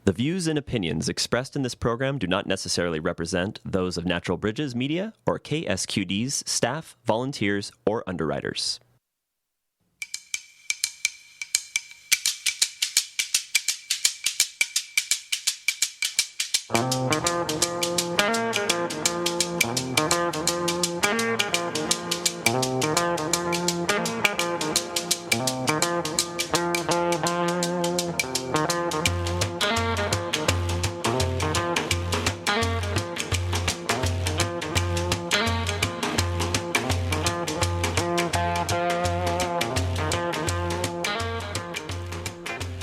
The views and opinions expressed in this program do not necessarily represent those of Natural Bridges Media or KSQD's staff, volunteers, or underwriters.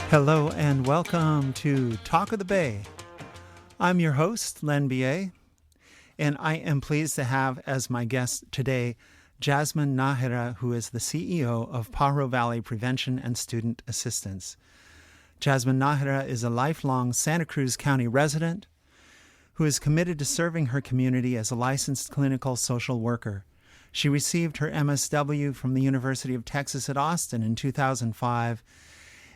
Hello and welcome to Talk of the Bay. I'm your host, Len B.A., and I am pleased to have as my guest today Jasmine Nájera, who is the CEO of Pájaro Valley Prevention and Student Assistance. Jasmine Nájera is a lifelong Santa Cruz County resident who is committed to serving her community as a licensed clinical social worker. She received her MSW from the University of Texas at Austin in 2005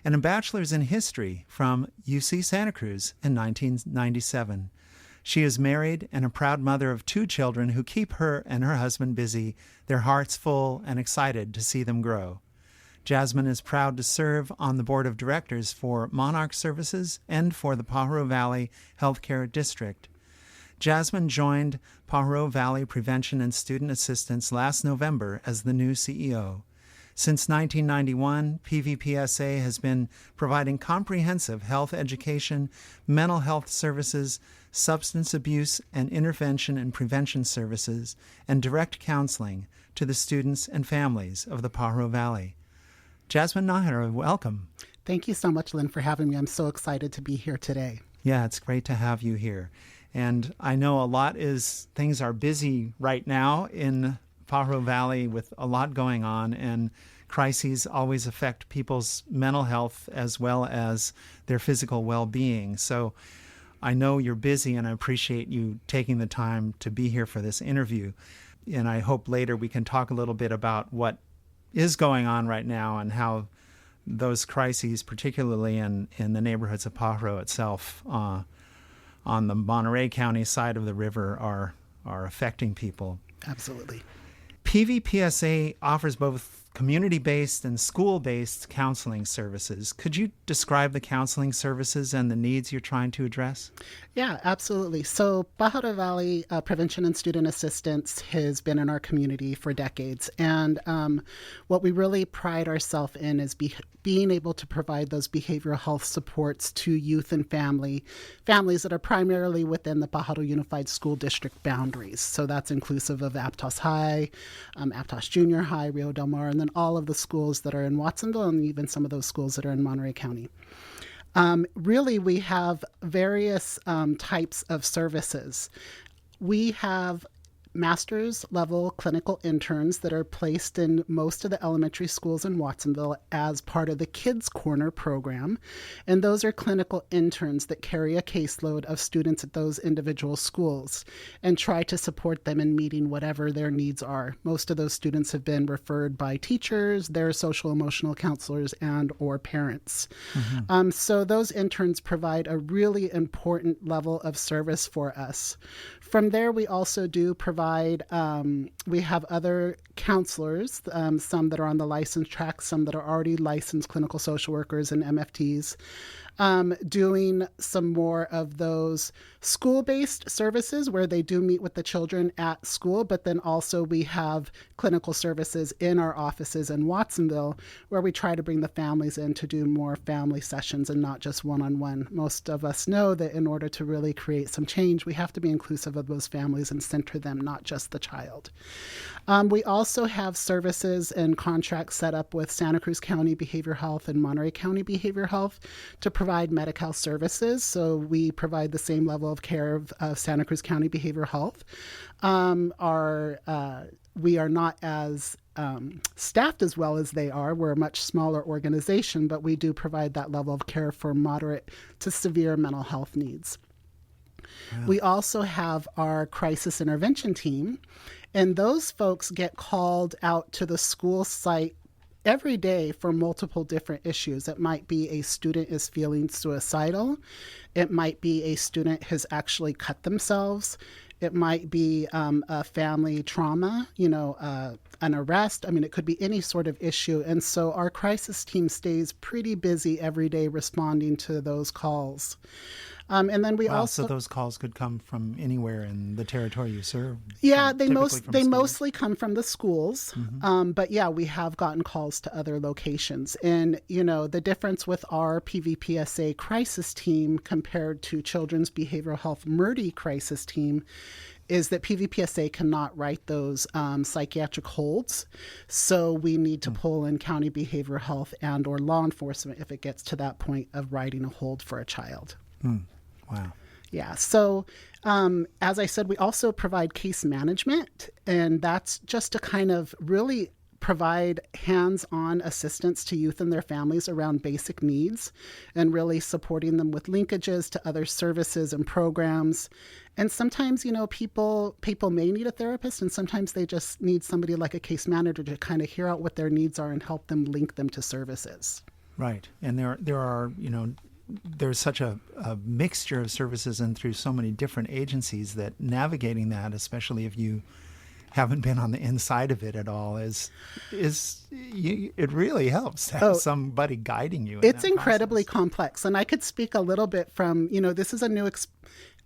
and a bachelor's in history from UC Santa Cruz in 1997. She is married and a proud mother of 2 children who keep her and her husband busy, their hearts full and excited to see them grow. Jasmine is proud to serve on the board of directors for Monarch Services and for the Pájaro Valley Healthcare District. Jasmine joined Pájaro Valley Prevention and Student Assistance last November as the new CEO. Since 1991, PVPSA has been providing comprehensive health education, mental health services, substance abuse and intervention and prevention services, and direct counseling to the students and families of the Pájaro Valley. Jasmine Nájera, welcome. Thank you so much, Lynn, for having me. I'm so excited to be here today. Yeah, it's great to have you here. And I know things are busy right now in Pájaro Valley with a lot going on, and crises always affect people's mental health as well as their physical well-being. So I know you're busy, and I appreciate you taking the time to be here for this interview. And I hope later we can talk a little bit about what is going on right now and how those crises, particularly in the neighborhoods of Pájaro itself, on the Monterey County side of the river, are affecting people. Absolutely. PVPSA offers both community-based and school-based counseling services. Could you describe the counseling services and the needs you're trying to address? Yeah, absolutely. So Pájaro Valley Prevention and Student Assistance has been in our community for decades. And what we really pride ourselves in is being able to provide those behavioral health supports to youth and families that are primarily within the Pájaro Unified School District boundaries. So that's inclusive of Aptos High, Aptos Junior High, Rio Del Mar, and then all of the schools that are in Watsonville and even some of those schools that are in Monterey County. Really, we have various types of services. We have master's level clinical interns that are placed in most of the elementary schools in Watsonville as part of the Kids Corner program. And those are clinical interns that carry a caseload of students at those individual schools and try to support them in meeting whatever their needs are. Most of those students have been referred by teachers, their social emotional counselors, and or parents. Mm-hmm. So those interns provide a really important level of service for us. From there, we also do provide, we have other counselors, some that are on the license track, some that are already licensed clinical social workers and MFTs, doing some more of those school-based services where they do meet with the children at school, but then also we have clinical services in our offices in Watsonville where we try to bring the families in to do more family sessions and not just one-on-one. Most of us know that in order to really create some change, we have to be inclusive of those families and center them, not just the child. We also have services and contracts set up with Santa Cruz County Behavioral Health and Monterey County Behavioral Health to provide Medi-Cal services. So we provide the same level of care of Santa Cruz County Behavioral Health. We are not as staffed as well as they are. We're a much smaller organization, but we do provide that level of care for moderate to severe mental health needs. Wow. We also have our crisis intervention team, and those folks get called out to the school site every day for multiple different issues. It might be a student is feeling suicidal. It might be a student has actually cut themselves. It might be a family trauma, an arrest. I mean, it could be any sort of issue. And so our crisis team stays pretty busy every day responding to those calls. And then we also... So those calls could come from anywhere in the territory you serve? Yeah, they mostly come from the schools. Mm-hmm. But yeah, we have gotten calls to other locations. And, the difference with our PVPSA crisis team compared to Children's Behavioral Health MRDI crisis team is that PVPSA cannot write those psychiatric holds. So we need to pull in county behavioral health and or law enforcement if it gets to that point of writing a hold for a child. Wow. Yeah. So, as I said, we also provide case management, and that's just to kind of really provide hands-on assistance to youth and their families around basic needs and really supporting them with linkages to other services and programs. And sometimes, people may need a therapist, and sometimes they just need somebody like a case manager to kind of hear out what their needs are and help them link them to services. Right. And there are, there's such a mixture of services and through so many different agencies that navigating that, especially if you haven't been on the inside of it at all, it really helps to have somebody guiding you. It's incredibly complex. And I could speak a little bit from,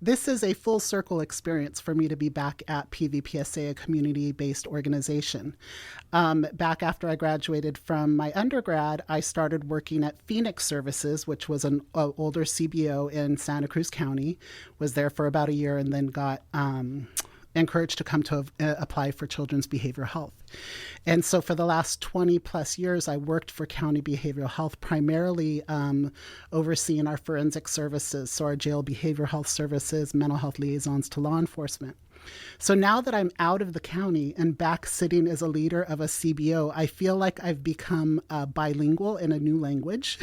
this is a full circle experience for me to be back at PVPSA, a community-based organization. Back after I graduated from my undergrad, I started working at Phoenix Services, which was an older CBO in Santa Cruz County. Was there for about a year and then got encouraged to come to apply for Children's Behavioral Health. And so for the last 20 plus years, I worked for County Behavioral Health, primarily overseeing our forensic services, so our jail behavioral health services, mental health liaisons to law enforcement. So now that I'm out of the county and back sitting as a leader of a CBO, I feel like I've become bilingual in a new language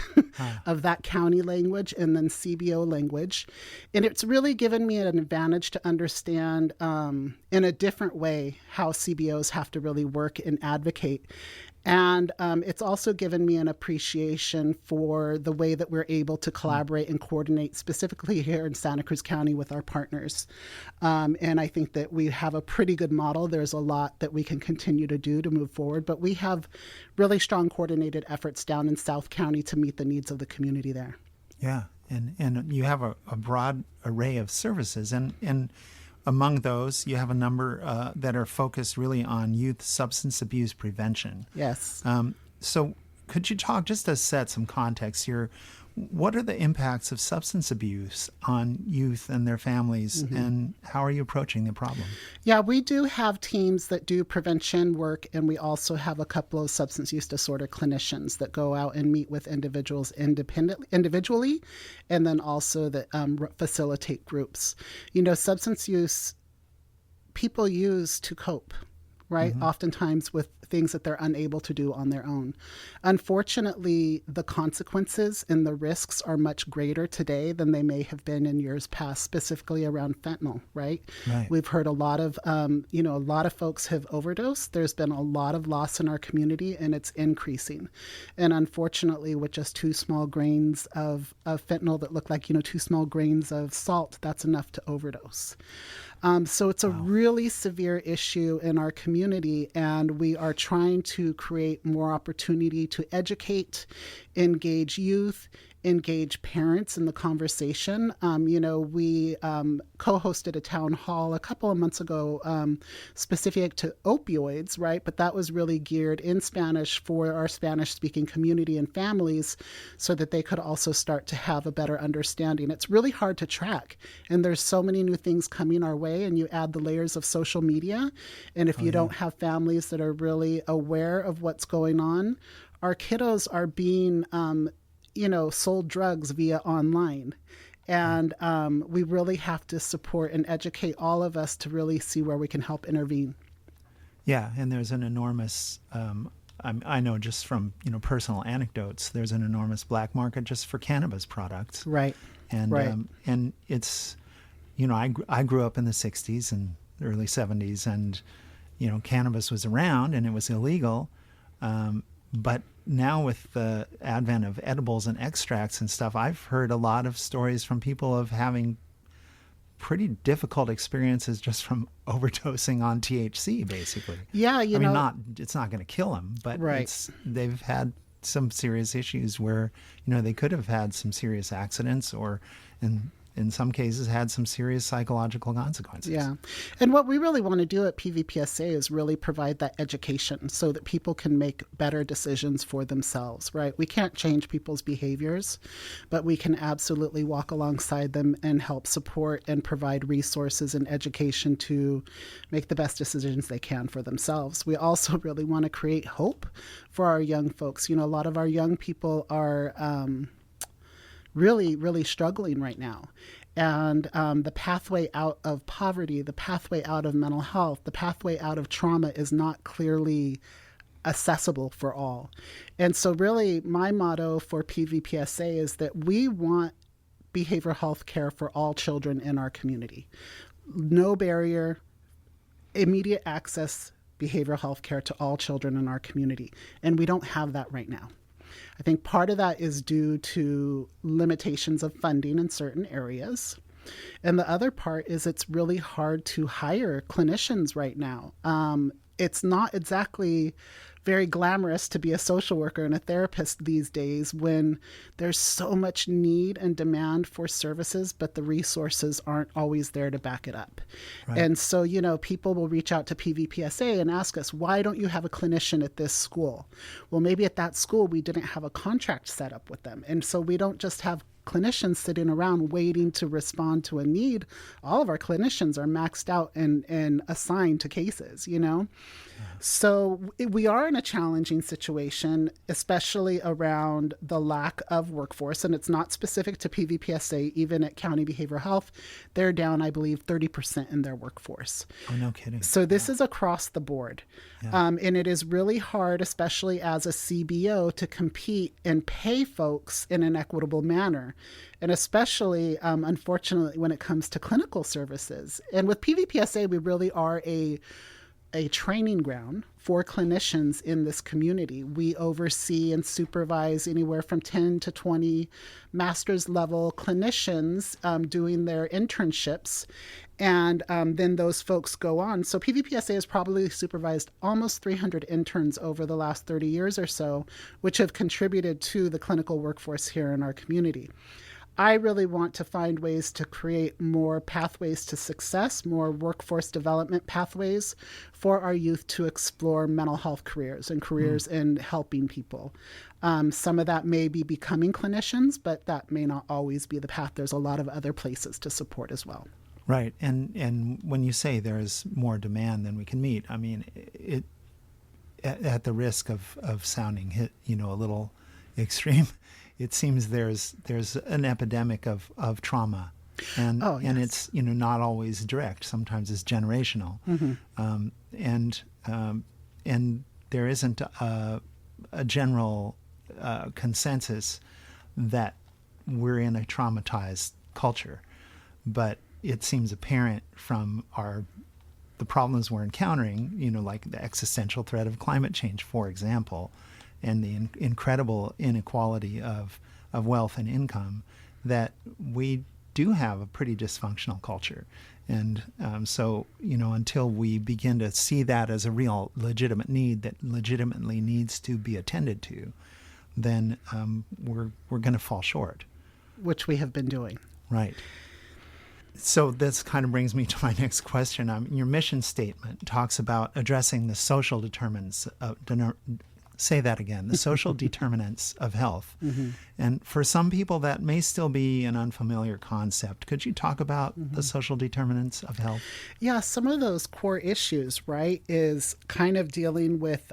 of that county language and then CBO language. And it's really given me an advantage to understand in a different way how CBOs have to really work and advocate. And it's also given me an appreciation for the way that we're able to collaborate and coordinate, specifically here in Santa Cruz County with our partners. And I think that we have a pretty good model. There's a lot that we can continue to do to move forward, but we have really strong coordinated efforts down in South County to meet the needs of the community there. Yeah, and you have a broad array of services, and among those, you have a number that are focused really on youth substance abuse prevention. Yes. So could you talk, just to set some context here, what are the impacts of substance abuse on youth and their families, and how are you approaching the problem? Yeah, we do have teams that do prevention work, and we also have a couple of substance use disorder clinicians that go out and meet with individuals individually, and then also that facilitate groups. Substance use, people use to cope, right? Oftentimes with things that they're unable to do on their own. Unfortunately, the consequences and the risks are much greater today than they may have been in years past, specifically around fentanyl, right? We've heard a lot of, a lot of folks have overdosed. There's been a lot of loss in our community, and it's increasing. And unfortunately, with just 2 small grains of fentanyl that look like, 2 small grains of salt, that's enough to overdose. So it's a really severe issue in our community, and we are trying to create more opportunity to educate, engage youth, engage parents in the conversation. We co-hosted a town hall a couple of months ago specific to opioids, right? But that was really geared in Spanish for our Spanish-speaking community and families so that they could also start to have a better understanding. It's really hard to track, and there's so many new things coming our way, and you add the layers of social media, and if you don't have families that are really aware of what's going on, our kiddos are being sold drugs via online. And we really have to support and educate all of us to really see where we can help intervene. Yeah, and there's an enormous, I know just from personal anecdotes, there's an enormous black market just for cannabis products. Right. And and it's, I grew up in the 60s and early 70s, and cannabis was around and it was illegal. But now with the advent of edibles and extracts and stuff, I've heard a lot of stories from people of having pretty difficult experiences just from overdosing on THC, basically. Yeah, I mean, it's not going to kill them, but right. they've had some serious issues where, they could have had some serious accidents or, in some cases, had some serious psychological consequences. Yeah. And what we really want to do at PVPSA is really provide that education so that people can make better decisions for themselves, right? We can't change people's behaviors, but we can absolutely walk alongside them and help support and provide resources and education to make the best decisions they can for themselves. We also really want to create hope for our young folks. A lot of our young people are really, really struggling right now. And the pathway out of poverty, the pathway out of mental health, the pathway out of trauma is not clearly accessible for all. And so really my motto for PVPSA is that we want behavioral health care for all children in our community. No barrier, immediate access behavioral health care to all children in our community. And we don't have that right now. I think part of that is due to limitations of funding in certain areas. And the other part is it's really hard to hire clinicians right now. It's not exactly very glamorous to be a social worker and a therapist these days when there's so much need and demand for services, but the resources aren't always there to back it up. Right. And so, people will reach out to PVPSA and ask us, why don't you have a clinician at this school? Well, maybe at that school, we didn't have a contract set up with them. And so we don't just have clinicians sitting around waiting to respond to a need. All of our clinicians are maxed out and assigned to cases, Yeah. So we are in a challenging situation, especially around the lack of workforce. And it's not specific to PVPSA, even at County Behavioral Health. They're down, I believe, 30% in their workforce. Oh, no kidding. So this is across the board. Yeah. And it is really hard, especially as a CBO, to compete and pay folks in an equitable manner. And especially, unfortunately, when it comes to clinical services. And with PVPSA, we really are a training ground for clinicians in this community. We oversee and supervise anywhere from 10 to 20 master's level clinicians doing their internships. And then those folks go on. So PVPSA has probably supervised almost 300 interns over the last 30 years or so, which have contributed to the clinical workforce here in our community. I really want to find ways to create more pathways to success, more workforce development pathways for our youth to explore mental health careers and careers in helping people. Some of that may be becoming clinicians, but that may not always be the path. There's a lot of other places to support as well. Right. And when you say there's more demand than we can meet, I mean, it at the risk of sounding a little extreme, it seems there's an epidemic of trauma, and yes. And it's not always direct. Sometimes it's generational, and there isn't a general consensus that we're in a traumatized culture, but it seems apparent from the problems we're encountering, like the existential threat of climate change, for example, and the incredible inequality of wealth and income, that we do have a pretty dysfunctional culture. And so, until we begin to see that as a real legitimate need that legitimately needs to be attended to, then we're going to fall short. Which we have been doing. Right. So this kind of brings me to my next question. Your mission statement talks about addressing the social determinants of say that again, the social determinants of health. Mm-hmm. And for some people, that may still be an unfamiliar concept. Could you talk about the social determinants of health? Yeah, some of those core issues, right, is kind of dealing with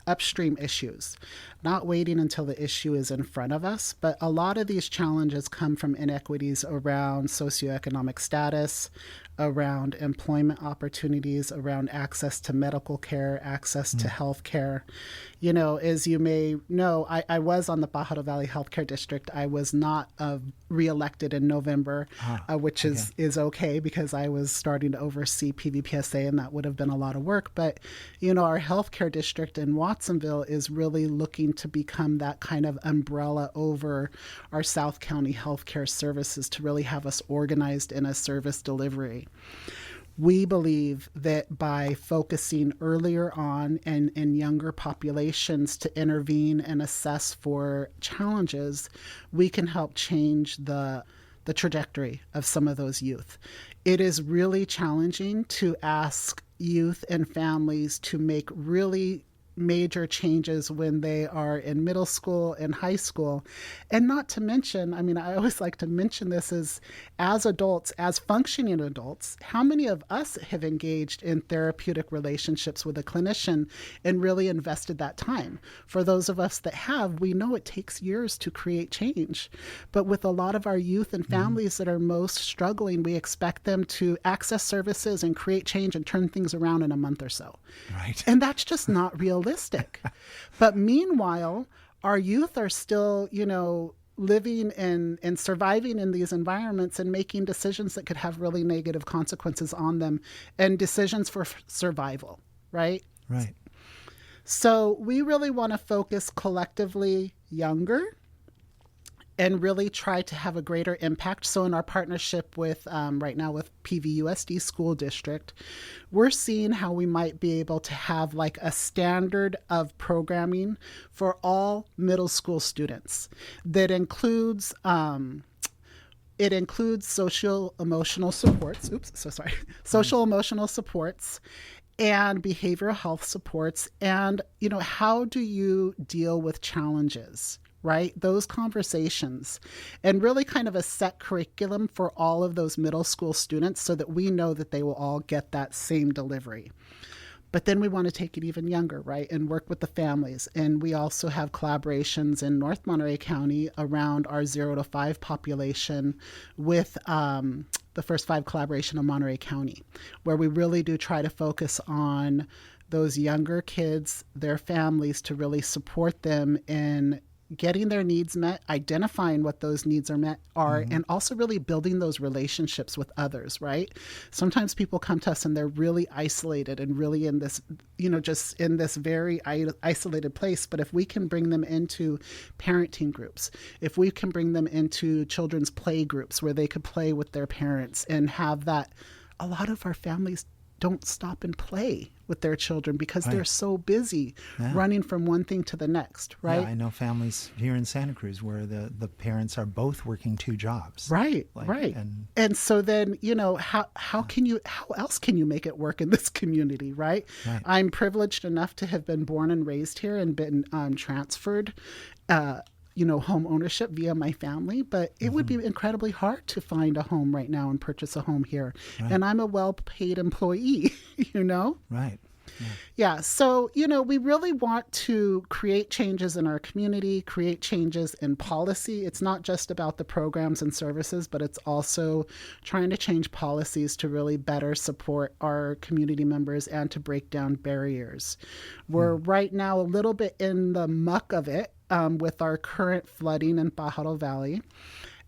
upstream issues, not waiting until the issue is in front of us. But a lot of these challenges come from inequities around socioeconomic status, around employment opportunities, around access to medical care, access to health care. As you may know, I was on the Pájaro Valley Healthcare District. I was not reelected in November, which is okay because I was starting to oversee PVPSA, and that would have been a lot of work. But, our healthcare district in Washington Watsonville is really looking to become that kind of umbrella over our South County healthcare services to really have us organized in a service delivery. We believe that by focusing earlier on and in younger populations to intervene and assess for challenges, we can help change the trajectory of some of those youth. It is really challenging to ask youth and families to make really major changes when they are in middle school and high school. And not to mention, I mean, I always like to mention this as adults, as functioning adults, how many of us have engaged in therapeutic relationships with a clinician and really invested that time? For those of us that have, we know it takes years to create change. But with a lot of our youth and families that are most struggling, we expect them to access services and create change and turn things around in a month or so. Right. And that's just not realistic. But meanwhile, our youth are still, living and surviving in these environments and making decisions that could have really negative consequences on them and decisions for survival, right? Right. So we really want to focus collectively younger and really try to have a greater impact. So in our partnership with, right now with PVUSD School District, we're seeing how we might be able to have like a standard of programming for all middle school students that includes, it includes social emotional supports, social emotional supports and behavioral health supports. And, how do you deal with challenges? Right? Those conversations, and really kind of a set curriculum for all of those middle school students so that we know that they will all get that same delivery. But then we want to take it even younger, right? And work with the families. And we also have collaborations in North Monterey County around our 0 to 5 population with the First 5 collaboration of Monterey County, where we really do try to focus on those younger kids, their families, to really support them in getting their needs met, identifying what those needs are, and also really building those relationships with others, right? Sometimes people come to us and they're really isolated and really in this, just in this very isolated place. But if we can bring them into parenting groups, if we can bring them into children's play groups where they could play with their parents and have that, a lot of our families don't stop and play with their children because they're so busy running from one thing to the next, right? Yeah, I know families here in Santa Cruz where the parents are both working 2 jobs. Right. And so then, how else can you make it work in this community, right? I'm privileged enough to have been born and raised here and been transferred home ownership via my family, but it would be incredibly hard to find a home right now and purchase a home here. Right. And I'm a well-paid employee, Right. Yeah. So, we really want to create changes in our community, create changes in policy. It's not just about the programs and services, but it's also trying to change policies to really better support our community members and to break down barriers. We're right now a little bit in the muck of it with our current flooding in Pájaro Valley.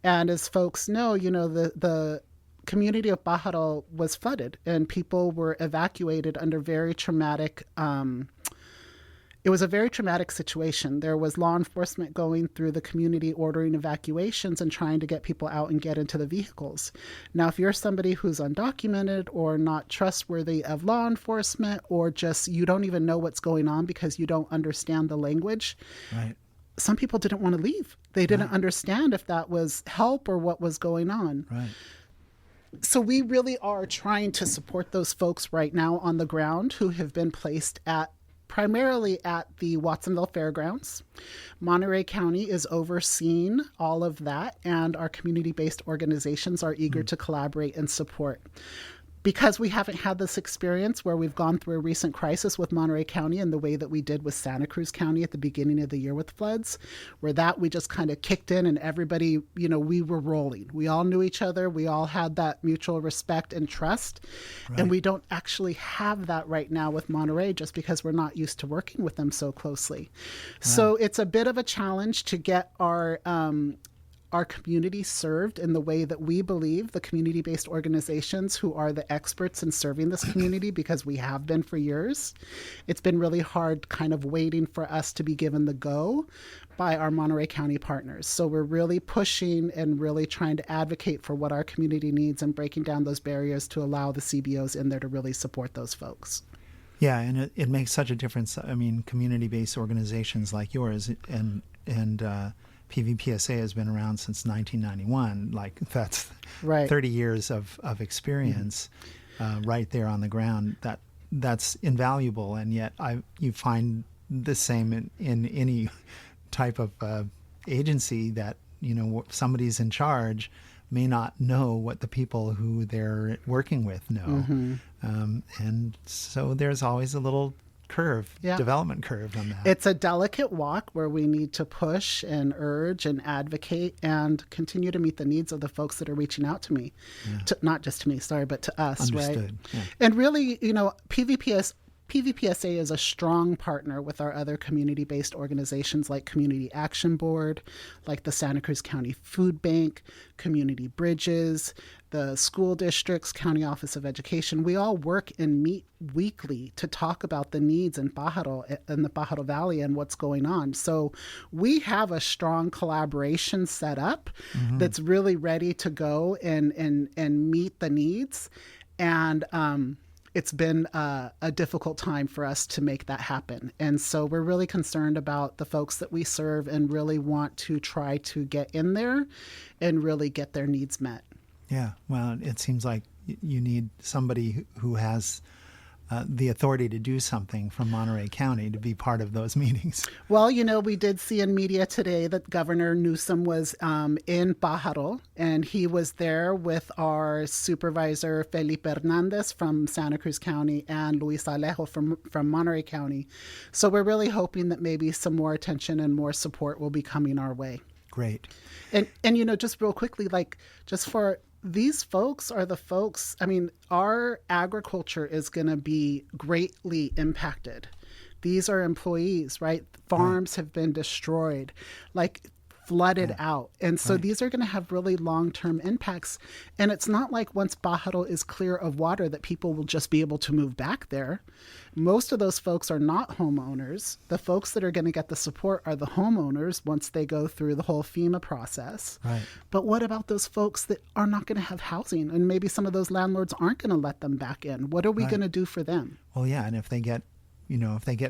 And as folks know, the community of Pájaro was flooded and people were evacuated under very traumatic, it was a very traumatic situation. There was law enforcement going through the community ordering evacuations and trying to get people out and get into the vehicles. Now, if you're somebody who's undocumented or not trustworthy of law enforcement, or just you don't even know what's going on because you don't understand the language, right. Some people didn't want to leave. They didn't understand if that was help or what was going on. Right. So we really are trying to support those folks right now on the ground who have been placed primarily at the Watsonville Fairgrounds. Monterey County is overseeing all of that, and our community-based organizations are eager to collaborate and support. Because we haven't had this experience where we've gone through a recent crisis with Monterey County in the way that we did with Santa Cruz County at the beginning of the year with floods, where we just kind of kicked in and everybody, we were rolling. We all knew each other. We all had that mutual respect and trust. Right. And we don't actually have that right now with Monterey just because we're not used to working with them so closely. Right. So it's a bit of a challenge to get our our community served in the way that we believe the community-based organizations who are the experts in serving this community, because we have been for years. It's been really hard kind of waiting for us to be given the go by our Monterey County partners. So we're really pushing and really trying to advocate for what our community needs and breaking down those barriers to allow the CBOs in there to really support those folks. Yeah, and it makes such a difference. I mean, community-based organizations like yours and PVPSA has been around since 1991. Like, that's right. 30 years of experience right there on the ground. That's invaluable, and yet you find the same in any type of agency that, somebody's in charge may not know what the people who they're working with know. And so there's always a little development curve on that. It's a delicate walk where we need to push and urge and advocate and continue to meet the needs of the folks that are reaching out to me. Not just to me, but to us. Understood. Right? Yeah. And really, PVPSA is a strong partner with our other community-based organizations like Community Action Board, like the Santa Cruz County Food Bank, Community Bridges, the school districts, County Office of Education. We all work and meet weekly to talk about the needs in the Pájaro Valley and what's going on. So we have a strong collaboration set up that's really ready to go and meet the needs. And it's been a difficult time for us to make that happen. And so we're really concerned about the folks that we serve and really want to try to get in there and really get their needs met. Yeah, well, it seems like you need somebody who has the authority to do something from Monterey County to be part of those meetings. Well, we did see in media today that Governor Newsom was in Pájaro, and he was there with our supervisor Felipe Hernandez from Santa Cruz County and Luis Alejo from Monterey County. So we're really hoping that maybe some more attention and more support will be coming our way. Great. And just real quickly, just for these folks are the folks, our agriculture is going to be greatly impacted. These are employees, right? Farms have been destroyed, flooded out. And so these are going to have really long-term impacts. And it's not like once Pájaro is clear of water that people will just be able to move back there. Most of those folks are not homeowners. The folks that are going to get the support are the homeowners once they go through the whole FEMA process. Right. But what about those folks that are not going to have housing? And maybe some of those landlords aren't going to let them back in. What are we going to do for them? Well, yeah, and if they get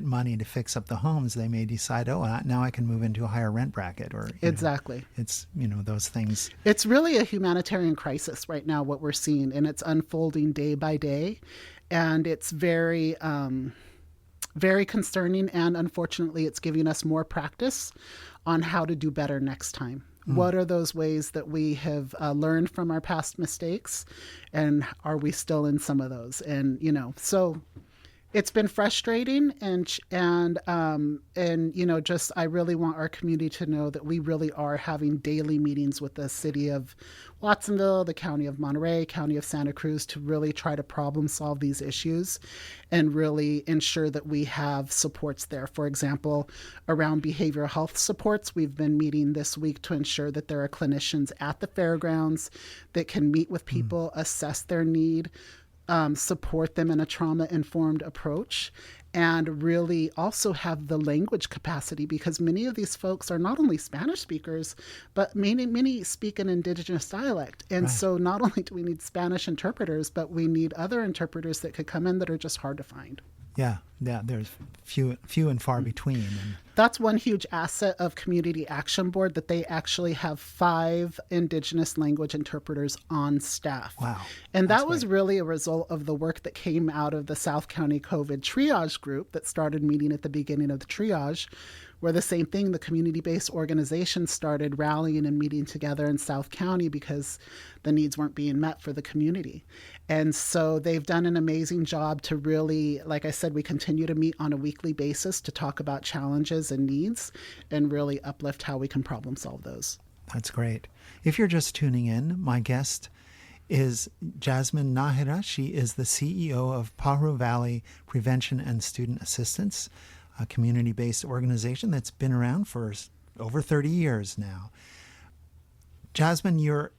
money to fix up the homes, they may decide, now I can move into a higher rent bracket. Or exactly. It's, those things. It's really a humanitarian crisis right now, what we're seeing, and it's unfolding day by day. And it's very, very concerning. And unfortunately, it's giving us more practice on how to do better next time. What are those ways that we have learned from our past mistakes? And are we still in some of those? And, so it's been frustrating, and I really want our community to know that we really are having daily meetings with the city of Watsonville, the county of Monterey, county of Santa Cruz, to really try to problem solve these issues and really ensure that we have supports there. For example, around behavioral health supports, we've been meeting this week to ensure that there are clinicians at the fairgrounds that can meet with people, assess their need, support them in a trauma-informed approach, and really also have the language capacity, because many of these folks are not only Spanish speakers, but many speak an indigenous dialect. And so not only do we need Spanish interpreters, but we need other interpreters that could come in that are just hard to find. Yeah, there's few and far between. And that's one huge asset of Community Action Board, that they actually have 5 Indigenous language interpreters on staff. Wow. And that was really a result of the work that came out of the South County COVID triage group that started meeting at the beginning of the triage, where the same thing, the community-based organizations started rallying and meeting together in South County because the needs weren't being met for the community. And so they've done an amazing job to really, like I said, we continue to meet on a weekly basis to talk about challenges and needs and really uplift how we can problem solve those. That's great. If you're just tuning in, my guest is Jasmine Nájera. She is the CEO of Pájaro Valley Prevention and Student Assistance, a community-based organization that's been around for over 30 years now. Jasmine, your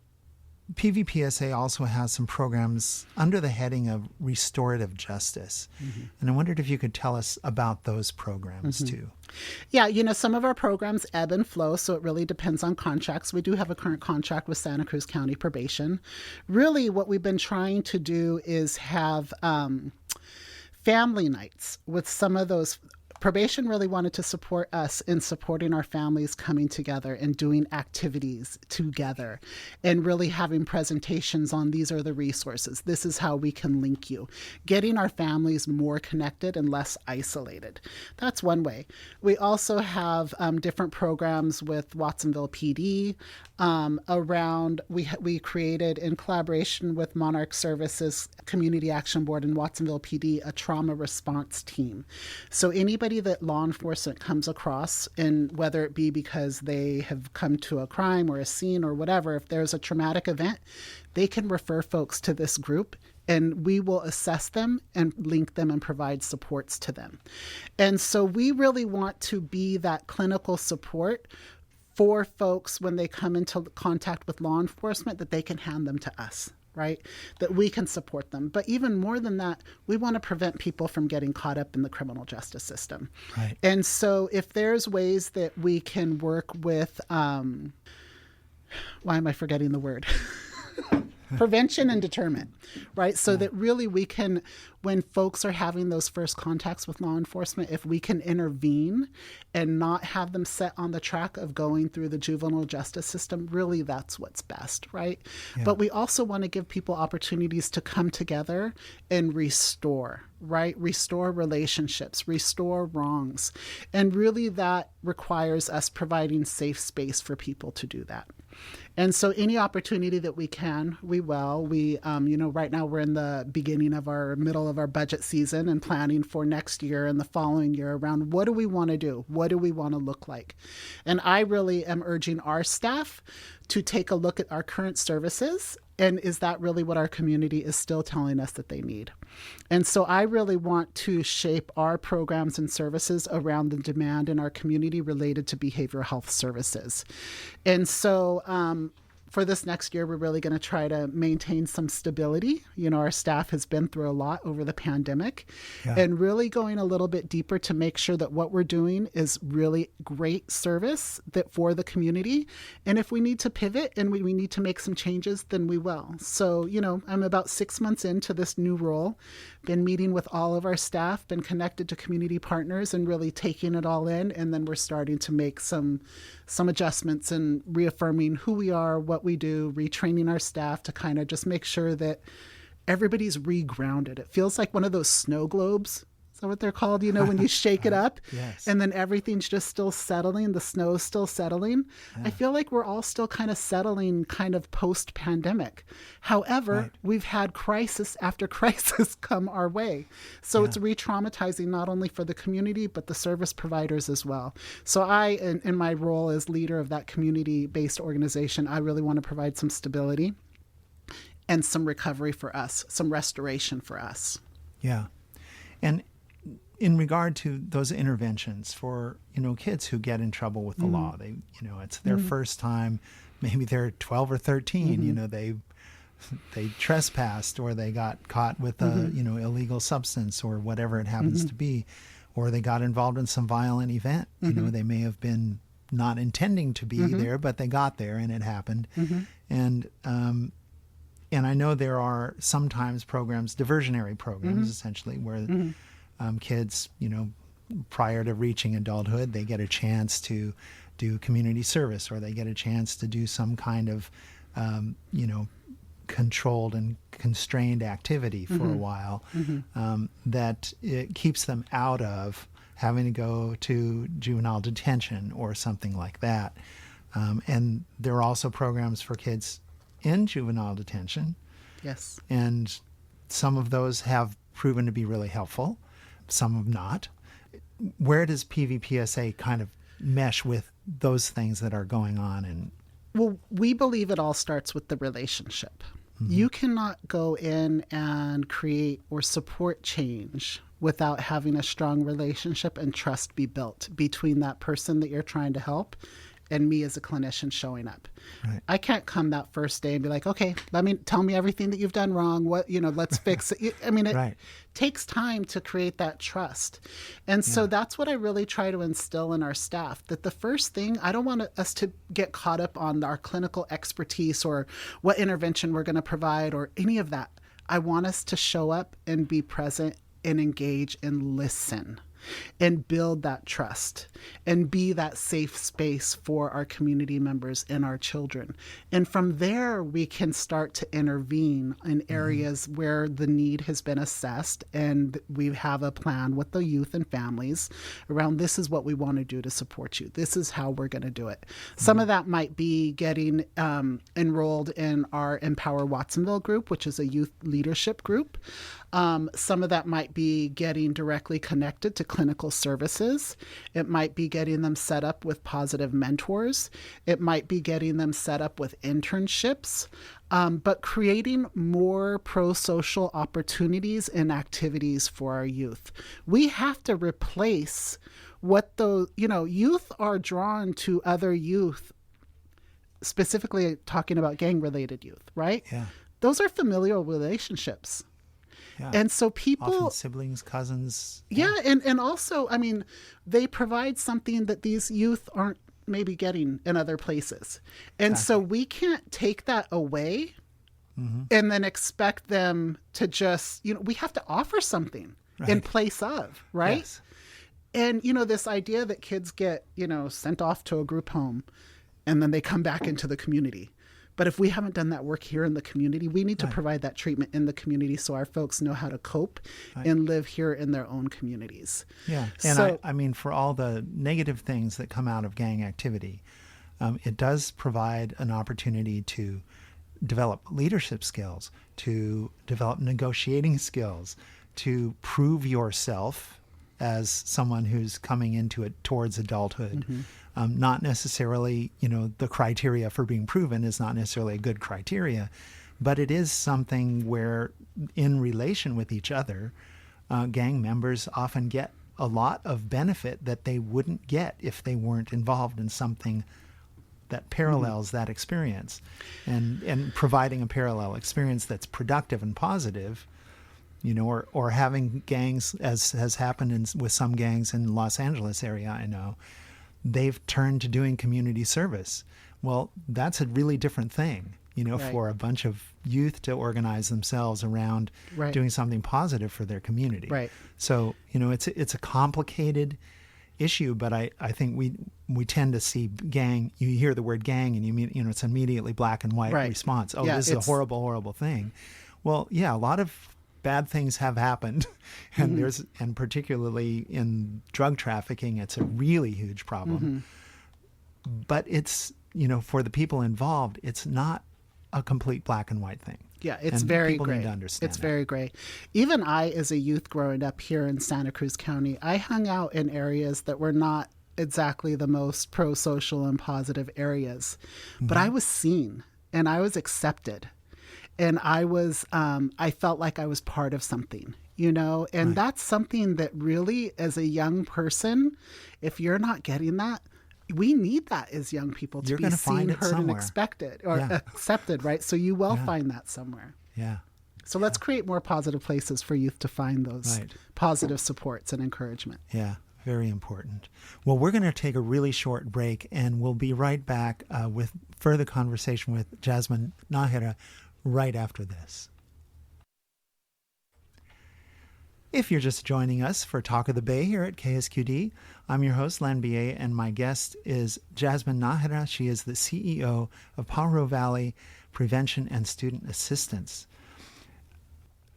PVPSA also has some programs under the heading of restorative justice. And I wondered if you could tell us about those programs too. Yeah, some of our programs ebb and flow, so it really depends on contracts. We do have a current contract with Santa Cruz County Probation. Really, what we've been trying to do is have family nights with some of those. Probation really wanted to support us in supporting our families coming together and doing activities together and really having presentations on these are the resources. This is how we can link you. Getting our families more connected and less isolated. That's one way. We also have different programs with Watsonville PD around, we created in collaboration with Monarch Services Community Action Board and Watsonville PD, a trauma response team. So anybody that law enforcement comes across, and whether it be because they have come to a crime or a scene or whatever, if there's a traumatic event, they can refer folks to this group and we will assess them and link them and provide supports to them. And so we really want to be that clinical support for folks when they come into contact with law enforcement, that they can hand them to us. Right? That we can support them. But even more than that, we want to prevent people from getting caught up in the criminal justice system. Right. And so if there's ways that we can work with, why am I forgetting the word? Prevention and deterrent, right? So that really we can, when folks are having those first contacts with law enforcement, if we can intervene and not have them set on the track of going through the juvenile justice system, really that's what's best, right? Yeah. But we also want to give people opportunities to come together and restore, right? Restore relationships, restore wrongs. And really that requires us providing safe space for people to do that. And so any opportunity that we can, we will. We, right now we're in the middle of our budget season and planning for next year and the following year around what do we want to do? What do we want to look like? And I really am urging our staff to take a look at our current services. And is that really what our community is still telling us that they need? And so I really want to shape our programs and services around the demand in our community related to behavioral health services. And so for this next year, we're really going to try to maintain some stability. Our staff has been through a lot over the pandemic, and really going a little bit deeper to make sure that what we're doing is really great service for the community. And if we need to pivot and we need to make some changes, then we will. So, I'm about 6 months into this new role, been meeting with all of our staff, been connected to community partners and really taking it all in. And then we're starting to make some adjustments and reaffirming who we are, what we do, retraining our staff to kind of just make sure that everybody's regrounded. It feels like one of those snow globes. Is that what they're called? When you shake it up and then everything's just still settling, the snow's still settling. I feel like we're all still kind of settling kind of post-pandemic. However, we've had crisis after crisis come our way. So it's re-traumatizing not only for the community, but the service providers as well. So I, in my role as leader of that community-based organization, I really want to provide some stability and some recovery for us, some restoration for us. Yeah. And in regard to those interventions for, kids who get in trouble with the law, they, it's their first time, maybe they're 12 or 13, they trespassed or they got caught with a, illegal substance or whatever it happens to be, or they got involved in some violent event. They may have been not intending to be there, but they got there and it happened. And I know there are sometimes programs, diversionary programs, essentially, where kids, prior to reaching adulthood, they get a chance to do community service, or they get a chance to do some kind of, controlled and constrained activity for a while, that it keeps them out of having to go to juvenile detention or something like that. And there are also programs for kids in juvenile detention. Yes. And some of those have proven to be really helpful. Some have not. Where does PVPSA kind of mesh with those things that are going on? Well, we believe it all starts with the relationship. You cannot go in and create or support change without having a strong relationship and trust be built between that person that you're trying to help and me as a clinician showing up. Right. I can't come that first day and be like, okay, tell me everything that you've done wrong. Let's fix it. I mean, it takes time to create that trust. And so that's what I really try to instill in our staff, that the first thing, I don't want us to get caught up on our clinical expertise or what intervention we're going to provide or any of that. I want us to show up and be present and engage and listen and build that trust and be that safe space for our community members and our children. And from there, we can start to intervene in areas where the need has been assessed, and we have a plan with the youth and families around, this is what we want to do to support you. This is how we're going to do it. Some of that might be getting enrolled in our Empower Watsonville group, which is a youth leadership group. Some of that might be getting directly connected to clinical services. It might be getting them set up with positive mentors. It might be getting them set up with internships, but creating more pro-social opportunities and activities for our youth. We have to replace what youth are drawn to other youth, specifically talking about gang-related youth, right? Yeah. Those are familial relationships. Yeah. And so people, often siblings, cousins. Yeah. And also, I mean, they provide something that these youth aren't maybe getting in other places. And so we can't take that away and then expect them to just, we have to offer something in place of, right? Yes. And, this idea that kids get, sent off to a group home and then they come back into the community. But if we haven't done that work here in the community, we need to provide that treatment in the community so our folks know how to cope and live here in their own communities. Yeah. And I mean, for all the negative things that come out of gang activity, it does provide an opportunity to develop leadership skills, to develop negotiating skills, to prove yourself as someone who's coming into it towards adulthood. Not necessarily, the criteria for being proven is not necessarily a good criteria, but it is something where in relation with each other, gang members often get a lot of benefit that they wouldn't get if they weren't involved in something that parallels that experience. And providing a parallel experience that's productive and positive, or having gangs, as has happened with some gangs in the Los Angeles area, I know, they've turned to doing community service. Well, that's a really different thing, for a bunch of youth to organize themselves around doing something positive for their community. Right. So, it's a complicated issue, but I think we tend to see gang, you hear the word gang and you mean, it's immediately black and white response. Oh, this is a horrible, horrible thing. Well, yeah, a lot of bad things have happened, and and particularly in drug trafficking, it's a really huge problem. But it's, for the people involved, it's not a complete black and white thing. Yeah, it's very people gray. Need to understand it's that. Very gray. Even I, as a youth growing up here in Santa Cruz County, I hung out in areas that were not exactly the most pro-social and positive areas, but I was seen and I was accepted. And I felt like I was part of something, and that's something that really, as a young person, if you're not getting that, we need that as young people to be seen, heard, and expected or accepted, right? So you will find that somewhere. Yeah. So let's create more positive places for youth to find those positive supports and encouragement. Yeah. Very important. Well, we're going to take a really short break, and we'll be right back with further conversation with Jasmine Nájera right after this. If you're just joining us for Talk of the Bay here at KSQD, I'm your host, Len B.A., and my guest is Jasmine Nájera. She is the CEO of Pájaro Valley Prevention and Student Assistance.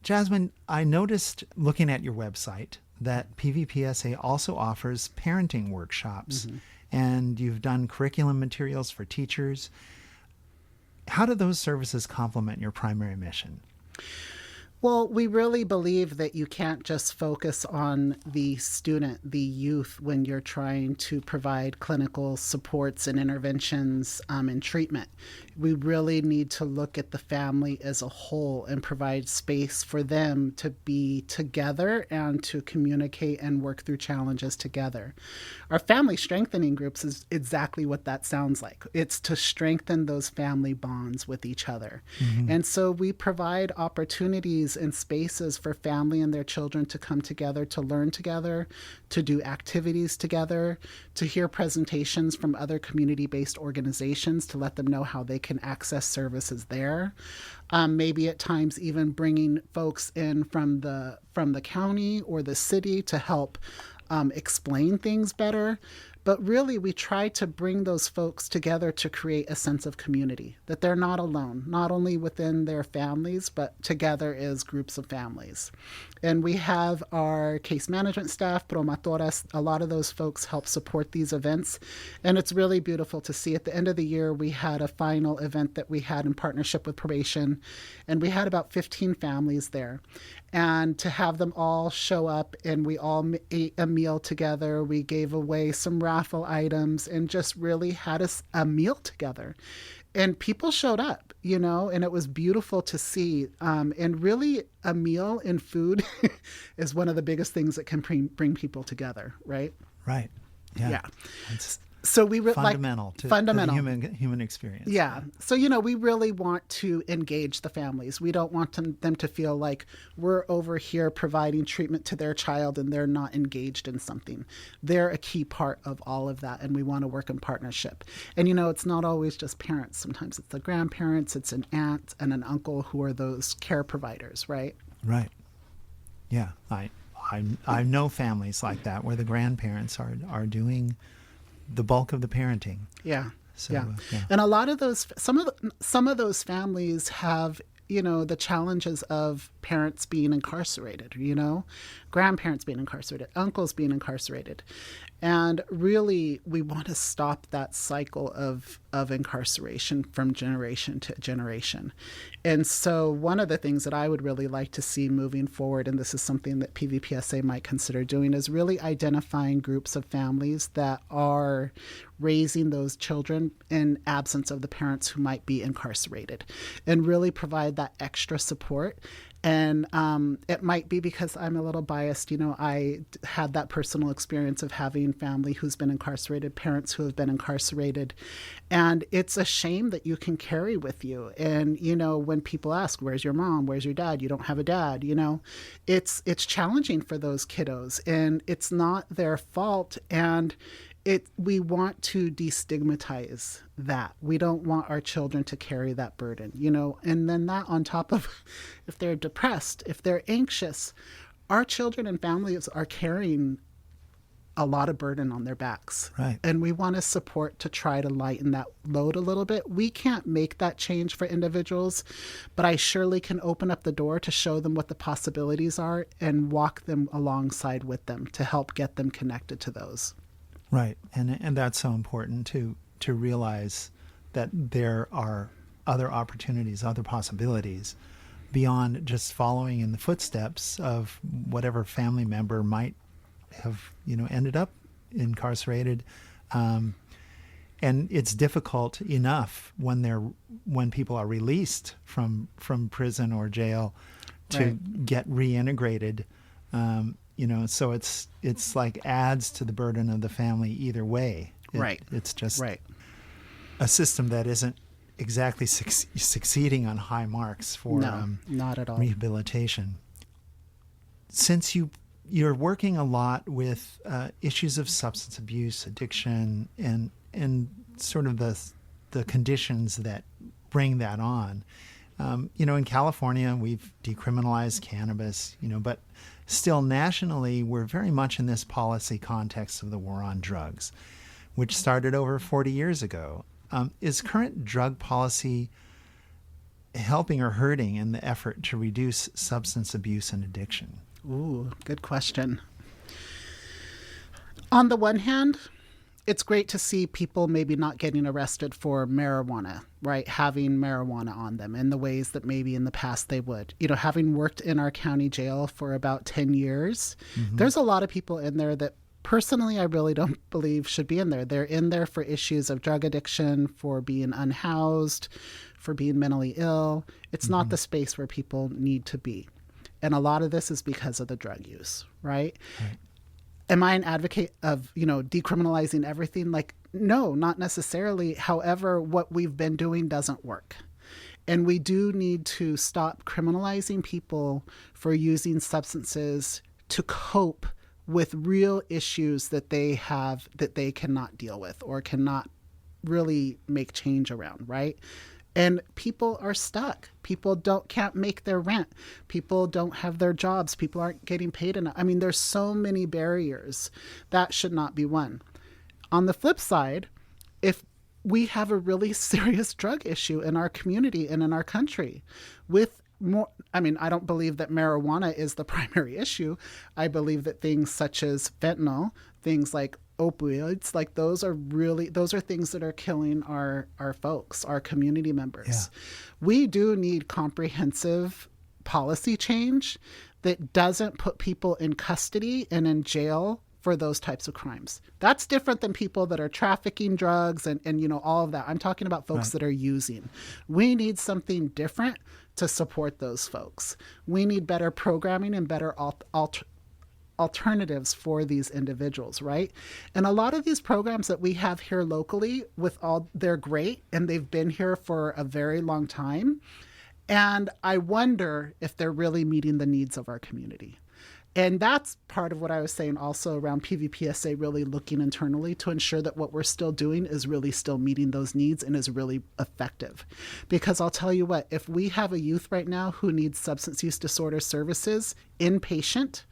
Jasmine, I noticed looking at your website that PVPSA also offers parenting workshops, and you've done curriculum materials for teachers. How do those services complement your primary mission? Well, we really believe that you can't just focus on the student, the youth, when you're trying to provide clinical supports and interventions and treatment. We really need to look at the family as a whole and provide space for them to be together and to communicate and work through challenges together. Our family strengthening groups is exactly what that sounds like. It's to strengthen those family bonds with each other. And so we provide opportunities and spaces for family and their children to come together, to learn together, to do activities together, to hear presentations from other community-based organizations to let them know how they can access services there. Maybe at times even bringing folks in from the county or the city to help explain things better. But really, we try to bring those folks together to create a sense of community, that they're not alone, not only within their families, but together as groups of families. And we have our case management staff, promotoras. A lot of those folks help support these events. And it's really beautiful to see. At the end of the year, we had a final event that we had in partnership with probation, and we had about 15 families there. And to have them all show up and we all ate a meal together, we gave away some raffle items and just really had a meal together. And people showed up, and it was beautiful to see. And really, a meal and food is one of the biggest things that can bring people together, right? Right. Yeah. It's so we fundamental to the human experience. Yeah. So, we really want to engage the families. We don't want them to feel like we're over here providing treatment to their child and they're not engaged in something. They're a key part of all of that, and we want to work in partnership. And, it's not always just parents. Sometimes it's the grandparents, it's an aunt and an uncle who are those care providers, right? Right. Yeah. I know families like that where the grandparents are doing the bulk of the parenting. Yeah. So, yeah. And a lot of those, some of those families have, the challenges of parents being incarcerated, grandparents being incarcerated, uncles being incarcerated. And really, we want to stop that cycle of incarceration from generation to generation. And so one of the things that I would really like to see moving forward, and this is something that PVPSA might consider doing, is really identifying groups of families that are raising those children in absence of the parents who might be incarcerated, and really provide that extra support. And it might be because I'm a little biased. I had that personal experience of having family who's been incarcerated, parents who have been incarcerated. And it's a shame that you can carry with you. And, when people ask, where's your mom? Where's your dad? You don't have a dad, it's challenging for those kiddos, and it's not their fault. And we want to destigmatize that. We don't want our children to carry that burden, and then that on top of if they're depressed, if they're anxious, our children and families are carrying a lot of burden on their backs. Right. And we want to support to try to lighten that load a little bit. We can't make that change for individuals, but I surely can open up the door to show them what the possibilities are and walk them alongside with them to help get them connected to those. Right. And that's so important to realize that there are other opportunities, other possibilities beyond just following in the footsteps of whatever family member might have, ended up incarcerated. And it's difficult enough when people are released from prison or jail to get reintegrated. So it's like adds to the burden of the family either way. It's just a system that isn't exactly succeeding on high marks for not at all. Rehabilitation. Since you're working a lot with issues of substance abuse, addiction, and sort of the conditions that bring that on. In California, we've decriminalized cannabis, but still nationally, we're very much in this policy context of the war on drugs, which started over 40 years ago. Is current drug policy helping or hurting in the effort to reduce substance abuse and addiction? Ooh, good question. On the one hand, it's great to see people maybe not getting arrested for marijuana, right? Having marijuana on them in the ways that maybe in the past they would. Having worked in our county jail for about 10 years, there's a lot of people in there that personally I really don't believe should be in there. They're in there for issues of drug addiction, for being unhoused, for being mentally ill. It's not the space where people need to be. And a lot of this is because of the drug use, right? Am I an advocate of, decriminalizing everything? No, not necessarily. However, what we've been doing doesn't work. And we do need to stop criminalizing people for using substances to cope with real issues that they have that they cannot deal with or cannot really make change around, right? And people are stuck. People can't make their rent. People don't have their jobs. People aren't getting paid enough. I mean, there's so many barriers. That should not be one. On the flip side, if we have a really serious drug issue in our community and in our country with more, I don't believe that marijuana is the primary issue. I believe that things such as fentanyl, things like opioids, those are things that are killing our folks, our community members. Yeah. We do need comprehensive policy change that doesn't put people in custody and in jail for those types of crimes. That's different than people that are trafficking drugs and all of that. I'm talking about folks that are using. We need something different to support those folks. We need better programming and better alternatives for these individuals, right? And a lot of these programs that we have here locally they're great and they've been here for a very long time. And I wonder if they're really meeting the needs of our community. And that's part of what I was saying also around PVPSA really looking internally to ensure that what we're still doing is really still meeting those needs and is really effective. Because I'll tell you what, if we have a youth right now who needs substance use disorder services inpatient,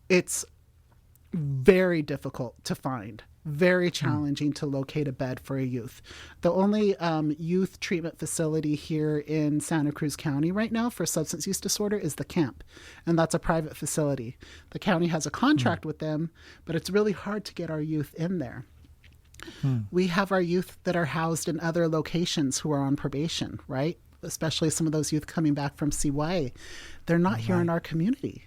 it's very difficult to find, very challenging to locate a bed for a youth. The only youth treatment facility here in Santa Cruz County right now for substance use disorder is the camp, and that's a private facility. The county has a contract with them, but it's really hard to get our youth in there. We have our youth that are housed in other locations who are on probation, right? Especially some of those youth coming back from CY. They're not here in our community.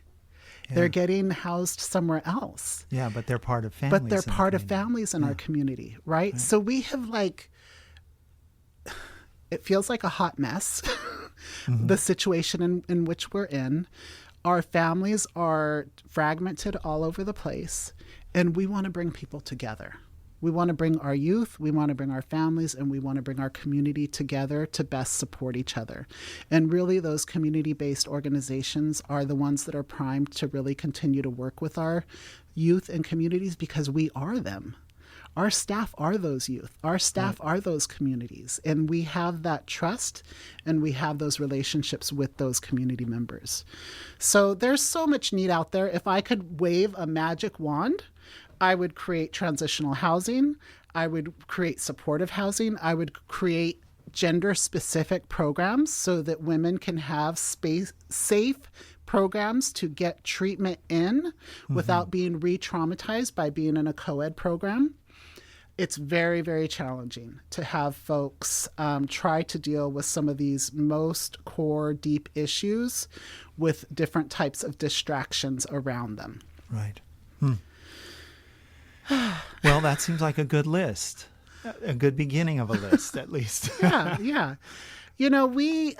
Yeah. They're getting housed somewhere else. Yeah, but they're part of families. But they're part of families in our community, right? So we have it feels like a hot mess, the situation in which we're in. Our families are fragmented all over the place, and we want to bring people together. We want to bring our youth, we want to bring our families, and we want to bring our community together to best support each other. And really, those community-based organizations are the ones that are primed to really continue to work with our youth and communities because we are them. Our staff are those youth. Our staff are those communities. And we have that trust and we have those relationships with those community members. So there's so much need out there. If I could wave a magic wand, I would create transitional housing. I would create supportive housing. I would create gender-specific programs so that women can have safe programs to get treatment in without being re-traumatized by being in a co-ed program. It's very, very challenging to have folks try to deal with some of these most core, deep issues with different types of distractions around them. Right. Well, that seems like a good list, a good beginning of a list, at least. Yeah. We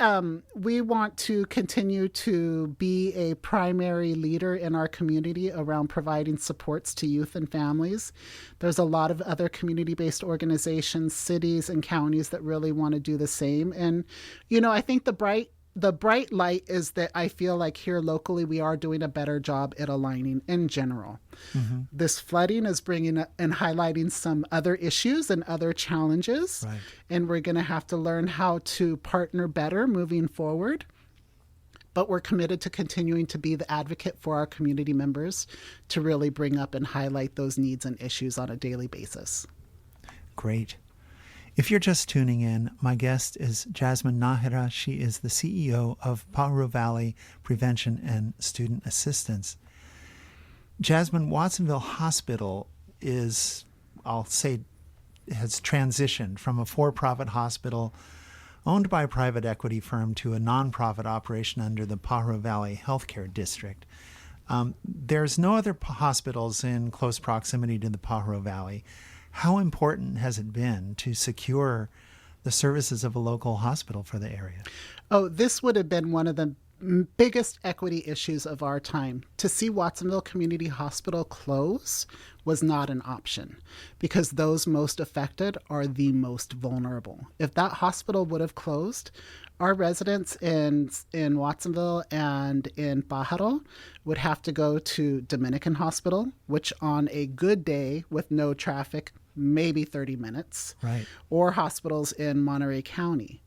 want to continue to be a primary leader in our community around providing supports to youth and families. There's a lot of other community-based organizations, cities and counties that really want to do the same. And, I think the bright light is that I feel like here locally we are doing a better job at aligning in general. This flooding is bringing and highlighting some other issues and other challenges. Right. And we're going to have to learn how to partner better moving forward. But we're committed to continuing to be the advocate for our community members to really bring up and highlight those needs and issues on a daily basis. Great. If you're just tuning in, my guest is Jasmine Nájera. She is the CEO of Pájaro Valley Prevention and Student Assistance. Jasmine, Watsonville Hospital is I'll say, has transitioned from a for-profit hospital owned by a private equity firm to a nonprofit operation under the Pájaro Valley Healthcare District. There's no other hospitals in close proximity to the Pájaro Valley. How important has it been to secure the services of a local hospital for the area? Oh, this would have been one of the biggest equity issues of our time. To see Watsonville Community Hospital close was not an option because those most affected are the most vulnerable. If that hospital would have closed, our residents in Watsonville and in Pájaro would have to go to Dominican Hospital, which on a good day with no traffic, maybe 30 minutes, right, or hospitals in Monterey County.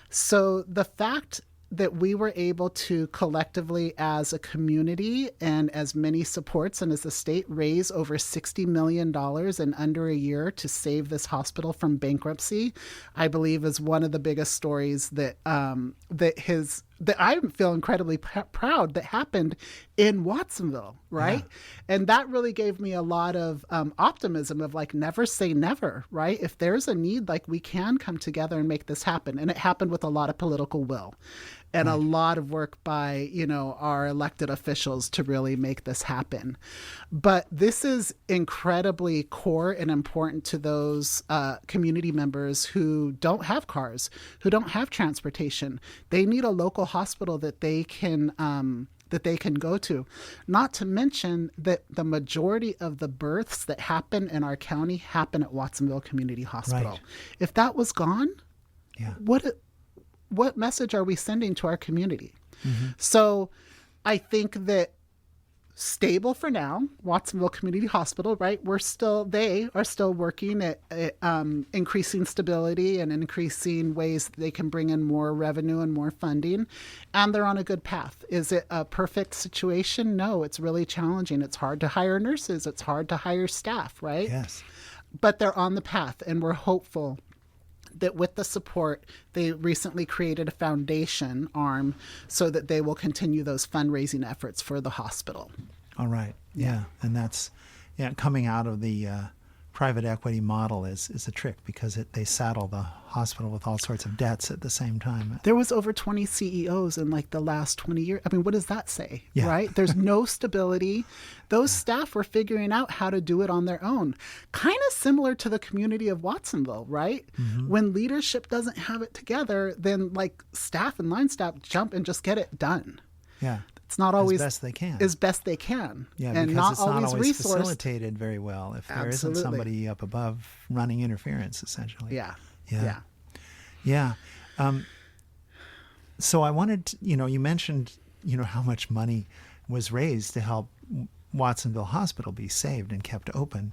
So the fact that we were able to collectively as a community and as many supports and as a state raise over $60 million in under a year to save this hospital from bankruptcy, I believe is one of the biggest stories that I feel incredibly proud that happened in Watsonville, right? Yeah. And that really gave me a lot of optimism of like, never say never, right? If there's a need, like we can come together and make this happen. And it happened with a lot of political will and a lot of work by, our elected officials to really make this happen. But this is incredibly core and important to those community members who don't have cars, who don't have transportation. They need a local hospital that they can go to. Not to mention that the majority of the births that happen in our county happen at Watsonville Community Hospital. Right. If that was gone, yeah, what message are we sending to our community? Mm-hmm. So I think that stable for now, Watsonville Community Hospital, right? They are still working at increasing stability and increasing ways that they can bring in more revenue and more funding. And they're on a good path. Is it a perfect situation? No, it's really challenging. It's hard to hire nurses. It's hard to hire staff, right? Yes. But they're on the path, and we're hopeful that with the support, they recently created a foundation arm so that they will continue those fundraising efforts for the hospital. All right. Yeah. And that's, coming out of the private equity model is a trick because they saddle the hospital with all sorts of debts at the same time. There was over 20 CEOs in like the last 20 years. I mean, what does that say, right? There's no stability. Those staff were figuring out how to do it on their own. Kind of similar to the community of Watsonville, right? Mm-hmm. When leadership doesn't have it together, then like staff and line staff jump and just get it done. Yeah. It's not always as best they can. Yeah, and because it's not always resourced. Facilitated very well if there isn't somebody up above running interference, essentially. Yeah. So I wanted to, you mentioned, how much money was raised to help Watsonville Hospital be saved and kept open.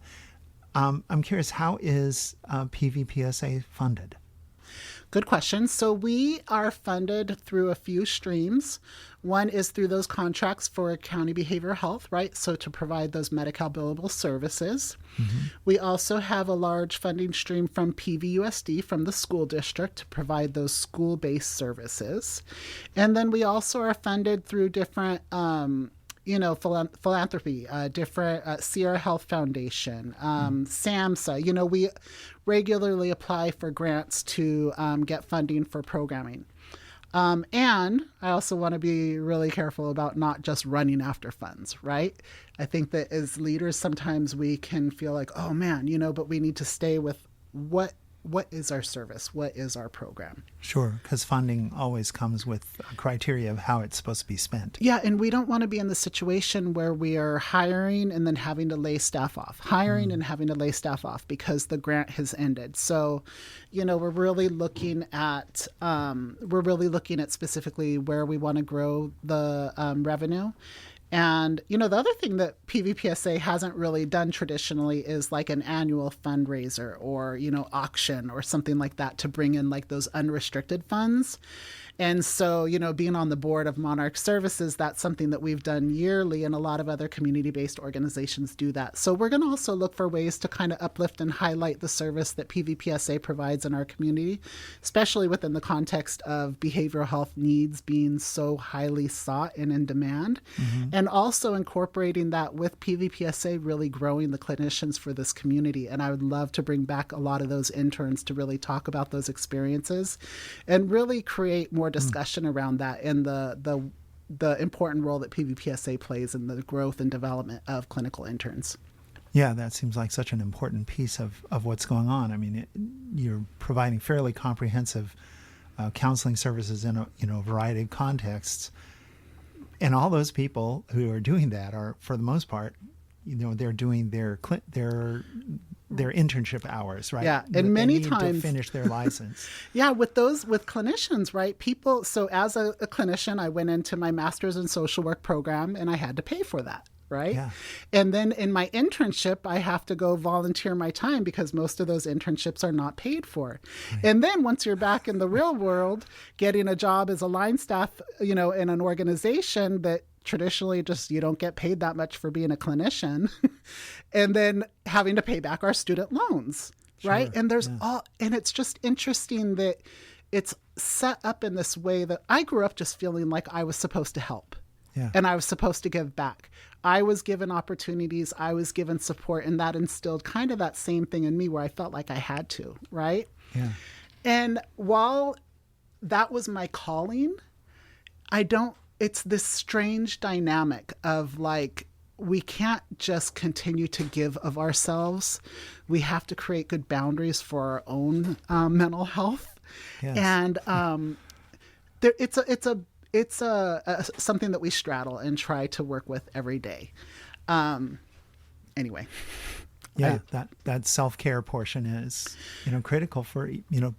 I'm curious, how is PVPSA funded? Good question. So we are funded through a few streams. One is through those contracts for county behavioral health, right? So to provide those Medi-Cal billable services. Mm-hmm. We also have a large funding stream from PVUSD, from the school district, to provide those school-based services. And then we also are funded through different philanthropy, different Sierra Health Foundation, SAMHSA. We regularly apply for grants to get funding for programming. And I also want to be really careful about not just running after funds, right? I think that as leaders, sometimes we can feel like, oh man, but we need to stay with what is our service? What is our program? Sure, because funding always comes with a criteria of how it's supposed to be spent. Yeah, and we don't want to be in the situation where we are hiring and then having to lay staff off, and having to lay staff off because the grant has ended. So, we're really looking at specifically where we want to grow the revenue. And, the other thing that PVPSA hasn't really done traditionally is like an annual fundraiser or, auction or something like that to bring in like those unrestricted funds. And so, being on the board of Monarch Services, that's something that we've done yearly, and a lot of other community-based organizations do that. So we're going to also look for ways to kind of uplift and highlight the service that PVPSA provides in our community, especially within the context of behavioral health needs being so highly sought and in demand, and also incorporating that with PVPSA really growing the clinicians for this community. And I would love to bring back a lot of those interns to really talk about those experiences and really create more discussion around that and the important role that PVPSA plays in the growth and development of clinical interns. Yeah, that seems like such an important piece of what's going on. I mean, you're providing fairly comprehensive counseling services in a variety of contexts, and all those people who are doing that are, for the most part, they're doing their internship hours, right? Yeah, and many times to finish their license. Yeah, with clinicians, right? People. So as a clinician, I went into my master's in social work program, and I had to pay for that. Right. Yeah. And then in my internship, I have to go volunteer my time because most of those internships are not paid for. Right. And then once you're back in the real world, getting a job as a line staff, in an organization that traditionally just you don't get paid that much for being a clinician, and then having to pay back our student loans. Sure. Right. And and it's just interesting that it's set up in this way that I grew up just feeling like I was supposed to help. Yeah. And I was supposed to give back. I was given opportunities. I was given support. And that instilled kind of that same thing in me where I felt like I had to, right? Yeah. And while that was my calling, it's this strange dynamic of like, we can't just continue to give of ourselves. We have to create good boundaries for our own mental health. Yes. And it's something that we straddle and try to work with every day. Anyway. Yeah, that self-care portion is, critical for,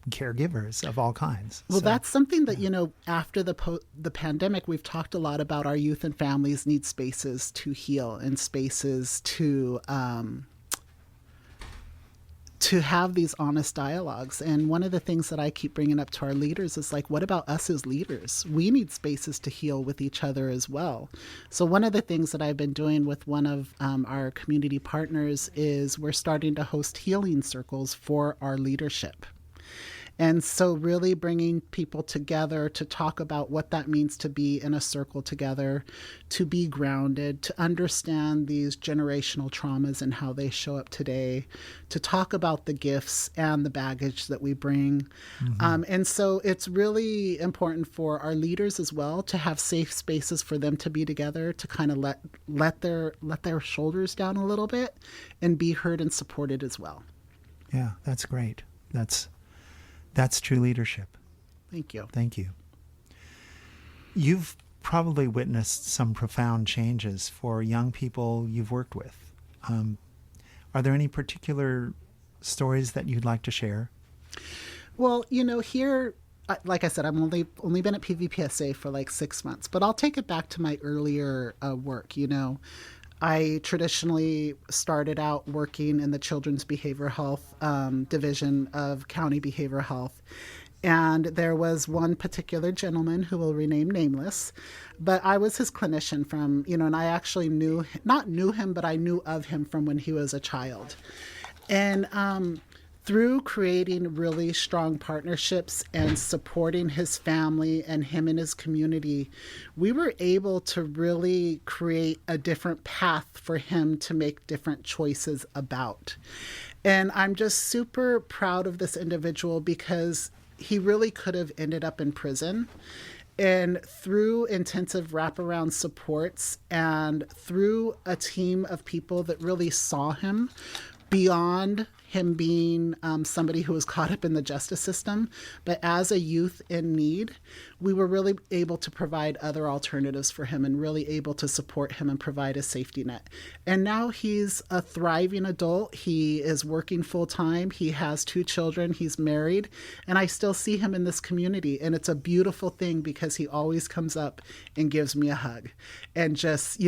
caregivers of all kinds. Well, that's something that, after the pandemic, we've talked a lot about our youth and families need spaces to heal and spaces to have these honest dialogues. And one of the things that I keep bringing up to our leaders is like, what about us as leaders? We need spaces to heal with each other as well. So one of the things that I've been doing with one of our community partners is we're starting to host healing circles for our leadership. And so really bringing people together to talk about what that means to be in a circle together, to be grounded, to understand these generational traumas and how they show up today, to talk about the gifts and the baggage that we bring. And so it's really important for our leaders as well to have safe spaces for them to be together, to kind of let their shoulders down a little bit and be heard and supported as well. Yeah, that's great. That's true leadership. Thank you. Thank you. You've probably witnessed some profound changes for young people you've worked with. Are there any particular stories that you'd like to share? Well, here, like I said, I've only been at PVPSA for like 6 months, but I'll take it back to my earlier work. I traditionally started out working in the Children's Behavioral Health Division of County Behavioral Health. And there was one particular gentleman who will remain nameless, but I was his clinician from, and I actually not knew him, but I knew of him from when he was a child. And through creating really strong partnerships and supporting his family and him and his community, we were able to really create a different path for him to make different choices about. And I'm just super proud of this individual because he really could have ended up in prison. And through intensive wraparound supports and through a team of people that really saw him beyond him being somebody who was caught up in the justice system, but as a youth in need, we were really able to provide other alternatives for him and really able to support him and provide a safety net. And now he's a thriving adult. He is working full time. He has 2 children. He's married. And I still see him in this community. And it's a beautiful thing because he always comes up and gives me a hug. And just,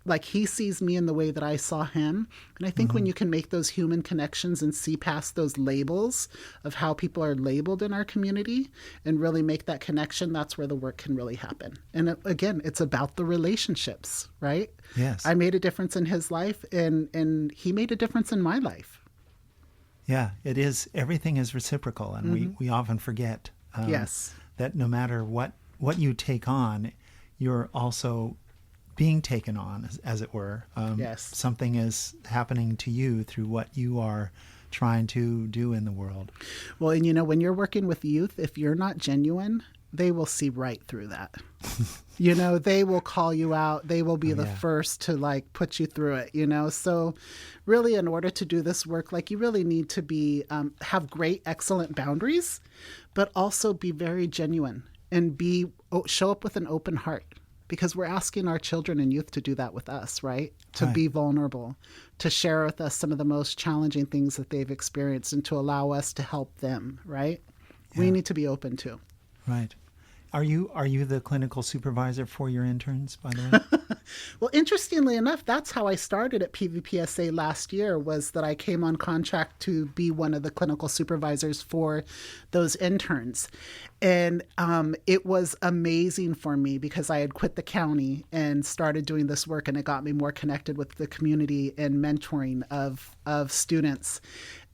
like he sees me in the way that I saw him. And I think when you can make those human connections and see past those labels of how people are labeled in our community and really make that connection, that's where the work can really happen. And again, it's about the relationships, right? Yes. I made a difference in his life, and he made a difference in my life. Yeah, it is. Everything is reciprocal, and we often forget Yes. that no matter what you take on, you're also being taken on, as it were. Yes. Something is happening to you through what you are trying to do in the world. Well, and when you're working with youth, if you're not genuine, they will see right through that. They will call you out. They will be the first to put you through it, So really, in order to do this work, you really need to be, have great, excellent boundaries, but also be very genuine and show up with an open heart, because we're asking our children and youth to do that with us, right? To be vulnerable, to share with us some of the most challenging things that they've experienced, and to allow us to help them, right? Yeah. We need to be open to. Right. Are you the clinical supervisor for your interns, by the way? Well, interestingly enough, that's how I started at PVPSA last year, was that I came on contract to be one of the clinical supervisors for those interns. And it was amazing for me, because I had quit the county and started doing this work, and it got me more connected with the community and mentoring of students.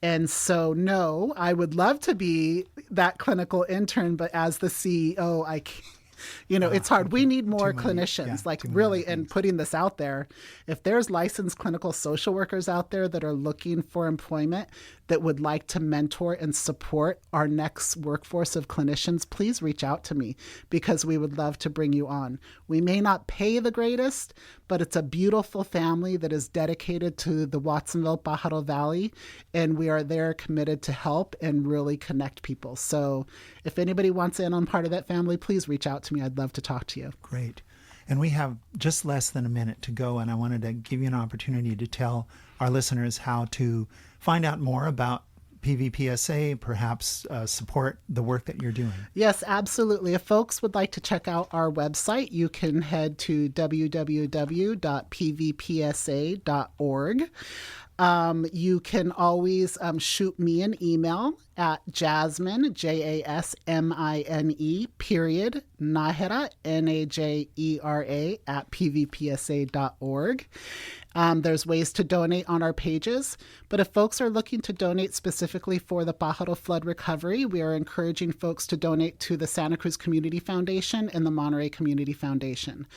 And so, no, I would love to be that clinical intern, but as the CEO, I can't. It's hard. We need more clinicians, really, and putting this out there. If there's licensed clinical social workers out there that are looking for employment, that would like to mentor and support our next workforce of clinicians, please reach out to me, because we would love to bring you on. We may not pay the greatest, but it's a beautiful family that is dedicated to the Watsonville Pájaro Valley, and we are there committed to help and really connect people. So if anybody wants in on part of that family, please reach out to me. I'd love to talk to you. Great. And we have just less than a minute to go, and I wanted to give you an opportunity to tell our listeners how to find out more about PVPSA, perhaps support the work that you're doing. Yes, absolutely. If folks would like to check out our website, you can head to www.pvpsa.org. You can always shoot me an email at Jasmine, Jasmine, period, Nájera, Najera, at pvpsa.org. There's ways to donate on our pages, but if folks are looking to donate specifically for the Pájaro flood recovery, we are encouraging folks to donate to the Santa Cruz Community Foundation and the Monterey Community Foundation.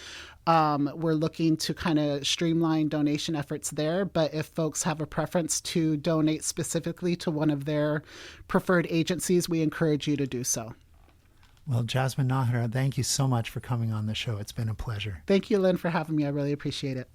We're looking to kind of streamline donation efforts there, but if folks have a preference to donate specifically to one of their preferred agencies, we encourage you to do so. Well, Jasmine Nájera, thank you so much for coming on the show. It's been a pleasure. Thank you, Lynn, for having me. I really appreciate it.